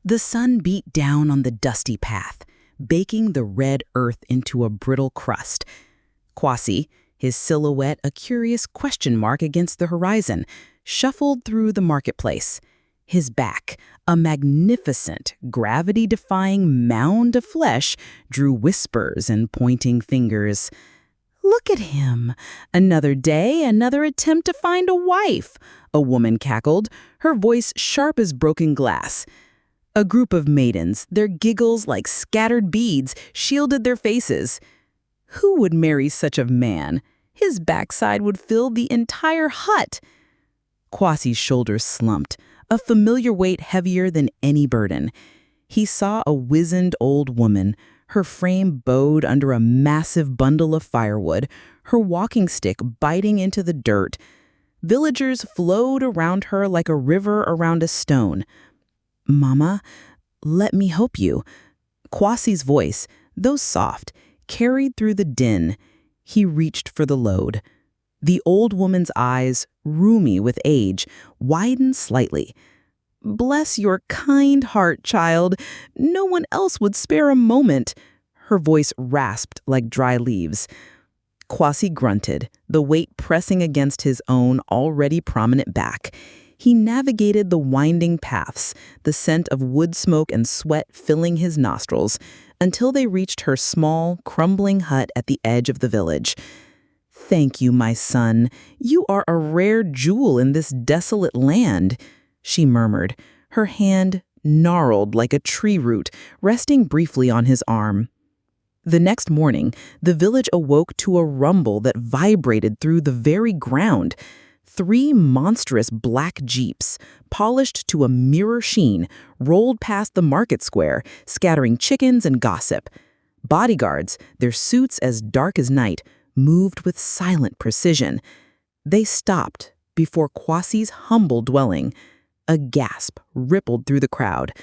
The sun beat down on the dusty path, baking the red earth into a brittle crust. Kwasi, his silhouette a curious question mark against the horizon, shuffled through the marketplace. His back, a magnificent, gravity-defying mound of flesh, drew whispers and pointing fingers. "Look at him! Another day, another attempt to find a wife," a woman cackled, her voice sharp as broken glass. A group of maidens, their giggles like scattered beads, shielded their faces. Who would marry such a man? His backside would fill the entire hut. Kwasi's shoulders slumped, a familiar weight heavier than any burden. He saw a wizened old woman, her frame bowed under a massive bundle of firewood, her walking stick biting into the dirt. Villagers flowed around her like a river around a stone. "Mama, let me help you." Kwasi's voice, though soft, carried through the din. He reached for the load. The old woman's eyes, rheumy with age, widened slightly. "Bless your kind heart, child. No one else would spare a moment." Her voice rasped like dry leaves. Kwasi grunted, the weight pressing against his own already prominent back. He navigated the winding paths, the scent of wood smoke and sweat filling his nostrils, until they reached her small, crumbling hut at the edge of the village. "Thank you, my son. You are a rare jewel in this desolate land," she murmured, her hand gnarled like a tree root, resting briefly on his arm. The next morning, the village awoke to a rumble that vibrated through the very ground. 3 monstrous black jeeps, polished to a mirror sheen, rolled past the market square, scattering chickens and gossip. Bodyguards, their suits as dark as night, moved with silent precision. They stopped before Kwasi's humble dwelling. A gasp rippled through the crowd.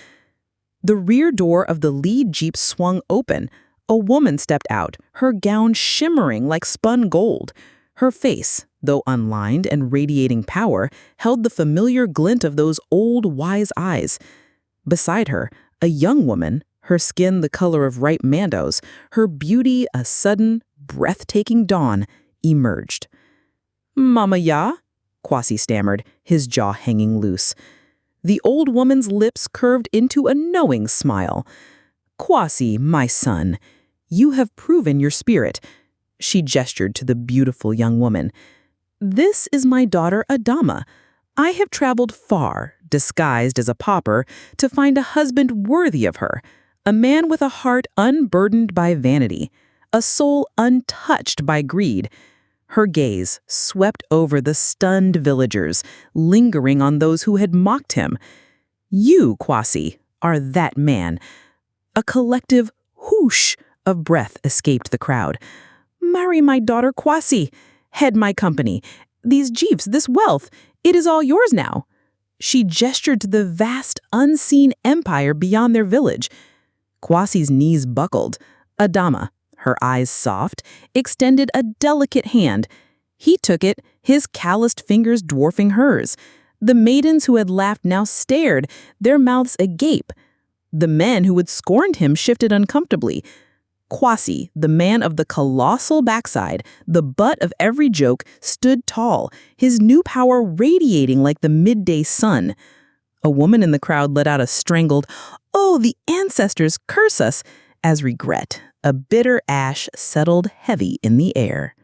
The rear door of the lead jeep swung open. A woman stepped out, her gown shimmering like spun gold. Her face, though unlined and radiating power, held the familiar glint of those old, wise eyes. Beside her, a young woman, her skin the color of ripe mangoes, her beauty a sudden, breathtaking dawn, emerged. "Mama ya?" Kwasi stammered, his jaw hanging loose. The old woman's lips curved into a knowing smile. "Kwasi, my son, you have proven your spirit." She gestured to the beautiful young woman. "This is my daughter Adama. I have traveled far, disguised as a pauper, to find a husband worthy of her, a man with a heart unburdened by vanity, a soul untouched by greed." Her gaze swept over the stunned villagers, lingering on those who had mocked him. "You, Kwasi, are that man." A collective whoosh of breath escaped the crowd. "Marry my daughter Kwasi. Head my company. These jeeps, this wealth, it is all yours now." She gestured to the vast, unseen empire beyond their village. Kwasi's knees buckled. Adama, her eyes soft, extended a delicate hand. He took it, his calloused fingers dwarfing hers. The maidens who had laughed now stared, their mouths agape. The men who had scorned him shifted uncomfortably. Kwasi, the man of the colossal backside, the butt of every joke, stood tall, his new power radiating like the midday sun. A woman in the crowd let out a strangled, "Oh, the ancestors curse us," as regret, a bitter ash settled heavy in the air.